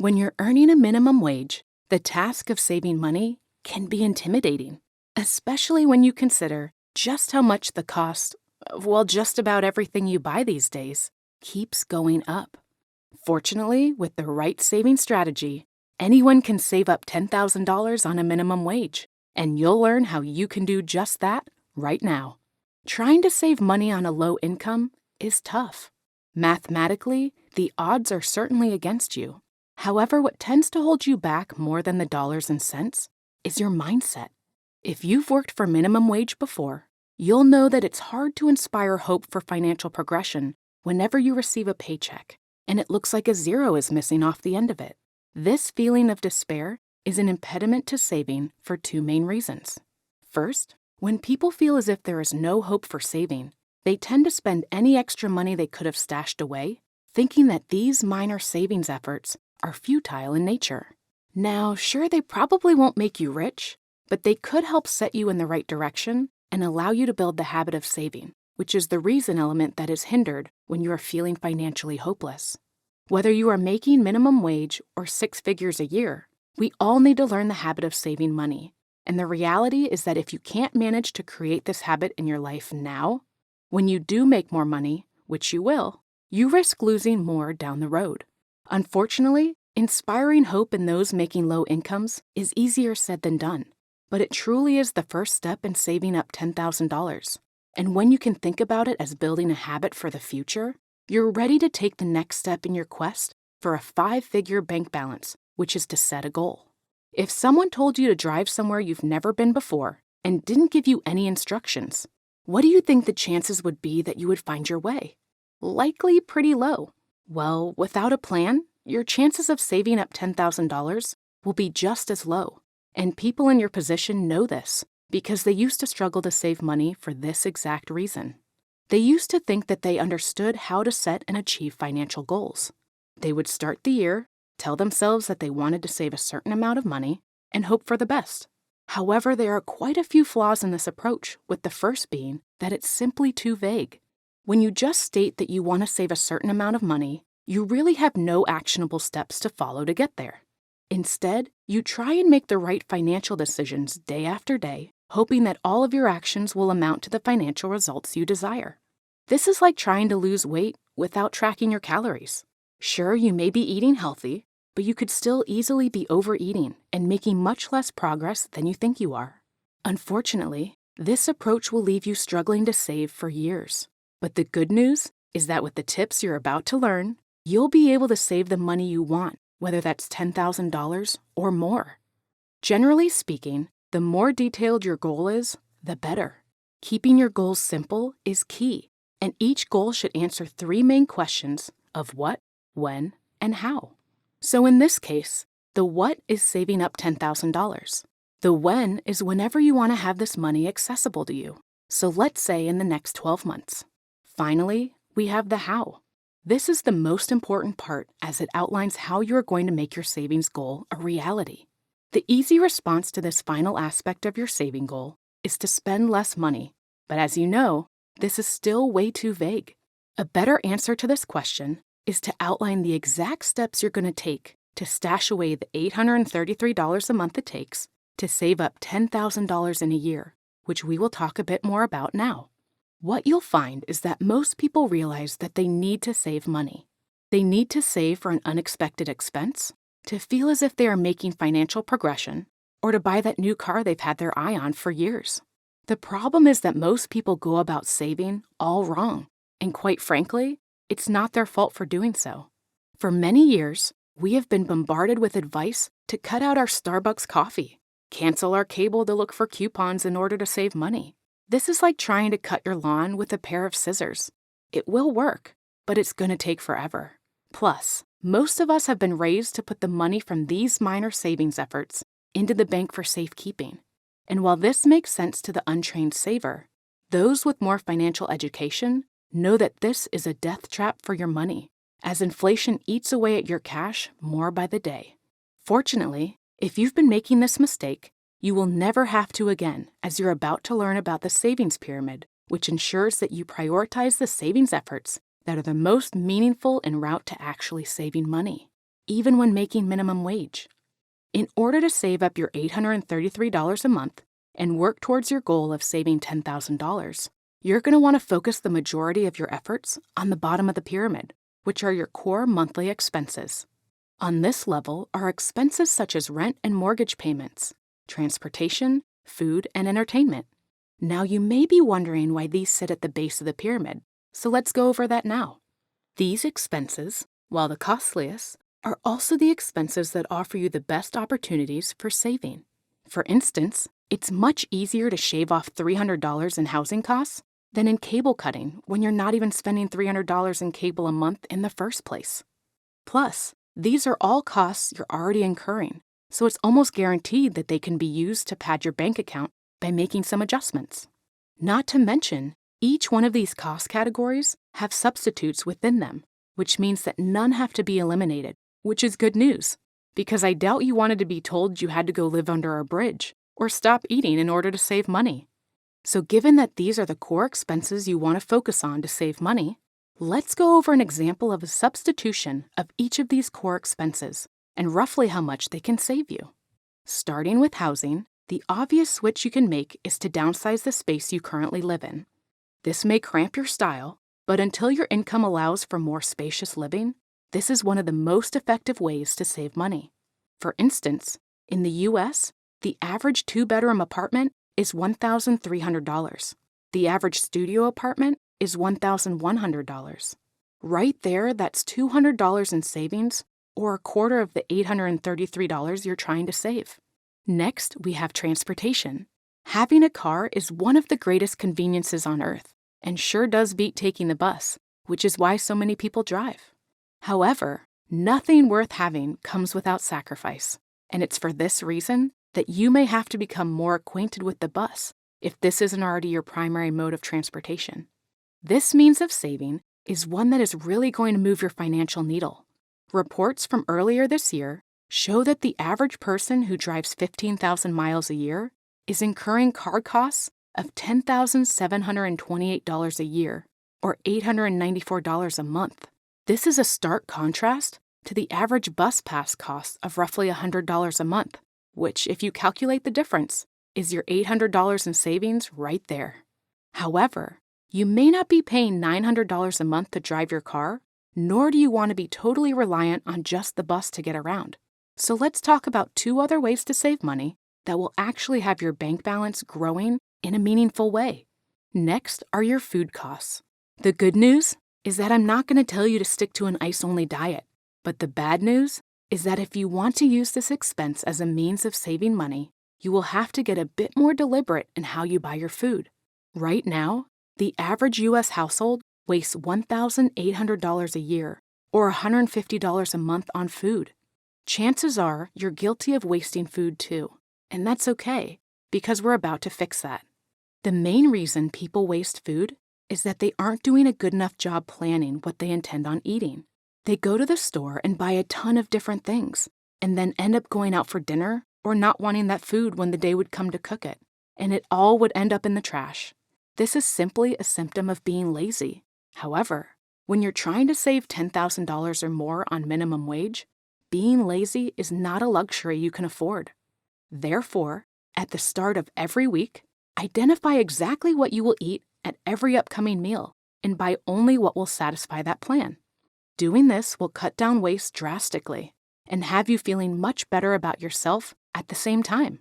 When you're earning a minimum wage, the task of saving money can be intimidating, especially when you consider just how much the cost of, well, just about everything you buy these days keeps going up. Fortunately, with the right saving strategy, anyone can save up $10,000 on a minimum wage, and you'll learn how you can do just that right now. Trying to save money on a low income is tough. Mathematically, the odds are certainly against you. However, what tends to hold you back more than the dollars and cents is your mindset. If you've worked for minimum wage before, you'll know that it's hard to inspire hope for financial progression whenever you receive a paycheck and it looks like a zero is missing off the end of it. This feeling of despair is an impediment to saving for two main reasons. First, when people feel as if there is no hope for saving, they tend to spend any extra money they could have stashed away, thinking that these minor savings efforts are futile in nature. Now, sure, they probably won't make you rich, but they could help set you in the right direction and allow you to build the habit of saving, which is the reason element that is hindered when you are feeling financially hopeless. Whether you are making minimum wage or 6 figures a year, we all need to learn the habit of saving money. And the reality is that if you can't manage to create this habit in your life now, when you do make more money, which you will, you risk losing more down the road. Unfortunately, inspiring hope in those making low incomes is easier said than done, but it truly is the first step in saving up $10,000. And when you can think about it as building a habit for the future, you're ready to take the next step in your quest for a 5-figure bank balance, which is to set a goal. If someone told you to drive somewhere you've never been before and didn't give you any instructions, what do you think the chances would be that you would find your way? Likely pretty low. Well, without a plan, your chances of saving up $10,000 will be just as low. And people in your position know this because they used to struggle to save money for this exact reason. They used to think that they understood how to set and achieve financial goals. They would start the year, tell themselves that they wanted to save a certain amount of money, and hope for the best. However, there are quite a few flaws in this approach, with the first being that it's simply too vague. When you just state that you want to save a certain amount of money, you really have no actionable steps to follow to get there. Instead, you try and make the right financial decisions day after day, hoping that all of your actions will amount to the financial results you desire. This is like trying to lose weight without tracking your calories. Sure, you may be eating healthy, but you could still easily be overeating and making much less progress than you think you are. Unfortunately, this approach will leave you struggling to save for years. But the good news is that with the tips you're about to learn, you'll be able to save the money you want, whether that's $10,000 or more. Generally speaking, the more detailed your goal is, the better. Keeping your goals simple is key, and each goal should answer 3 main questions of what, when, and how. So in this case, the what is saving up $10,000. The when is whenever you want to have this money accessible to you. So let's say in the next 12 months. Finally, we have the how. This is the most important part as it outlines how you are going to make your savings goal a reality. The easy response to this final aspect of your saving goal is to spend less money, but as you know, this is still way too vague. A better answer to this question is to outline the exact steps you're going to take to stash away the $833 a month it takes to save up $10,000 in a year, which we will talk a bit more about now. What you'll find is that most people realize that they need to save money. They need to save for an unexpected expense, to feel as if they are making financial progression, or to buy that new car they've had their eye on for years. The problem is that most people go about saving all wrong, and quite frankly, it's not their fault for doing so. For many years, we have been bombarded with advice to cut out our Starbucks coffee, cancel our cable to look for coupons in order to save money. This is like trying to cut your lawn with a pair of scissors. It will work, but it's going to take forever. Plus, most of us have been raised to put the money from these minor savings efforts into the bank for safekeeping. And while this makes sense to the untrained saver, those with more financial education know that this is a death trap for your money, as inflation eats away at your cash more by the day. Fortunately, if you've been making this mistake, you will never have to again, as you're about to learn about the savings pyramid, which ensures that you prioritize the savings efforts that are the most meaningful en route to actually saving money. even when making minimum wage. In order to save up your $833 a month and work towards your goal of saving $10,000, you're going to want to focus the majority of your efforts on the bottom of the pyramid, which are your core monthly expenses. On this level are expenses such as rent and mortgage payments, transportation, food, and entertainment. Now you may be wondering why these sit at the base of the pyramid, so let's go over that now. These expenses, while the costliest, are also the expenses that offer you the best opportunities for saving. For instance, it's much easier to shave off $300 in housing costs than in cable cutting when you're not even spending $300 in cable a month in the first place. Plus, these are all costs you're already incurring, so it's almost guaranteed that they can be used to pad your bank account by making some adjustments. Not to mention, each one of these cost categories have substitutes within them, which means that none have to be eliminated, which is good news, because I doubt you wanted to be told you had to go live under a bridge or stop eating in order to save money. So given that these are the core expenses you want to focus on to save money, let's go over an example of a substitution of each of these core expenses and roughly how much they can save you. Starting with housing, the obvious switch you can make is to downsize the space you currently live in. This may cramp your style, but until your income allows for more spacious living, this is one of the most effective ways to save money. For instance, in the US, the average two-bedroom apartment is $1,300. The average studio apartment is $1,100. Right there, that's $200 in savings, or a quarter of the $833 you're trying to save. Next, we have transportation. Having a car is one of the greatest conveniences on earth, and sure does beat taking the bus, which is why so many people drive. However, nothing worth having comes without sacrifice, and it's for this reason that you may have to become more acquainted with the bus if this isn't already your primary mode of transportation. This means of saving is one that is really going to move your financial needle. Reports from earlier this year show that the average person who drives 15,000 miles a year is incurring car costs of $10,728 a year, or $894 a month. This is a stark contrast to the average bus pass cost of roughly $100 a month, which, if you calculate the difference, is your $800 in savings right there. However, you may not be paying $900 a month to drive your car, nor do you want to be totally reliant on just the bus to get around. So let's talk about two other ways to save money that will actually have your bank balance growing in a meaningful way. Next are your food costs. The good news is that I'm not going to tell you to stick to an ice-only diet, but the bad news is that if you want to use this expense as a means of saving money, you will have to get a bit more deliberate in how you buy your food. Right now, the average U.S. household wastes $1,800 a year, or $150 a month on food. Chances are you're guilty of wasting food too, and that's okay, because we're about to fix that. The main reason people waste food is that they aren't doing a good enough job planning what they intend on eating. They go to the store and buy a ton of different things, and then end up going out for dinner or not wanting that food when the day would come to cook it, and it all would end up in the trash. This is simply a symptom of being lazy. However, when you're trying to save $10,000 or more on minimum wage, being lazy is not a luxury you can afford. Therefore, at the start of every week, identify exactly what you will eat at every upcoming meal and buy only what will satisfy that plan. Doing this will cut down waste drastically and have you feeling much better about yourself at the same time.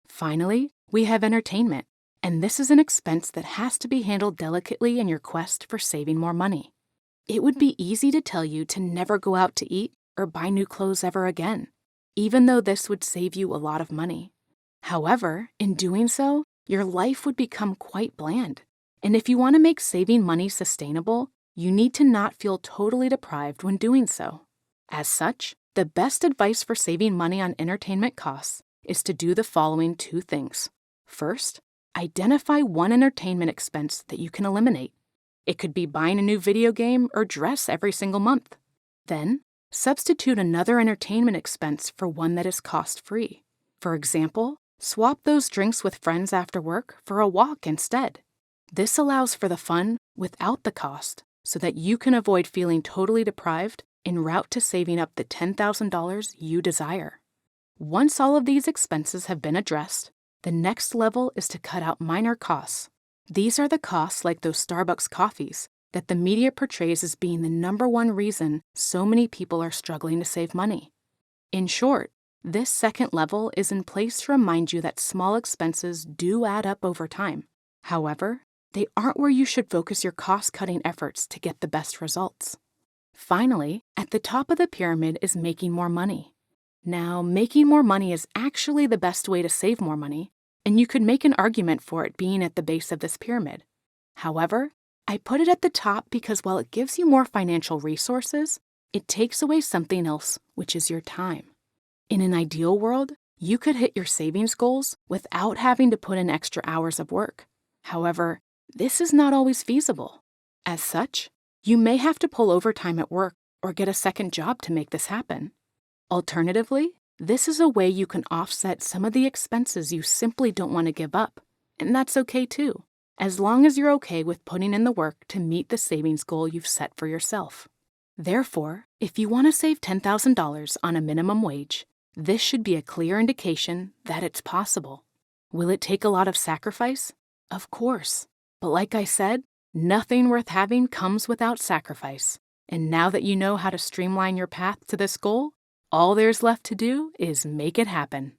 Finally, we have entertainment, and this is an expense that has to be handled delicately in your quest for saving more money. It would be easy to tell you to never go out to eat or buy new clothes ever again, even though this would save you a lot of money. However, in doing so, your life would become quite bland. And if you want to make saving money sustainable, you need to not feel totally deprived when doing so. As such, the best advice for saving money on entertainment costs is to do the following two things. First, identify one entertainment expense that you can eliminate. It could be buying a new video game or dress every single month. Then, substitute another entertainment expense for one that is cost-free. For example, swap those drinks with friends after work for a walk instead. This allows for the fun without the cost, so that you can avoid feeling totally deprived en route to saving up the $10,000 you desire. Once all of these expenses have been addressed, the next level is to cut out minor costs. These are the costs like those Starbucks coffees that the media portrays as being the number one reason so many people are struggling to save money. In short, this second level is in place to remind you that small expenses do add up over time. However, they aren't where you should focus your cost-cutting efforts to get the best results. Finally, at the top of the pyramid is making more money. Now, making more money is actually the best way to save more money, and you could make an argument for it being at the base of this pyramid. However, I put it at the top because while it gives you more financial resources, it takes away something else, which is your time. In an ideal world, you could hit your savings goals without having to put in extra hours of work. However, this is not always feasible. As such, you may have to pull overtime at work or get a second job to make this happen. Alternatively, this is a way you can offset some of the expenses you simply don't want to give up, and that's okay too, as long as you're okay with putting in the work to meet the savings goal you've set for yourself. Therefore, if you want to save $10,000 on a minimum wage, this should be a clear indication that it's possible. Will it take a lot of sacrifice? Of course. But like I said, nothing worth having comes without sacrifice. And now that you know how to streamline your path to this goal, all there's left to do is make it happen.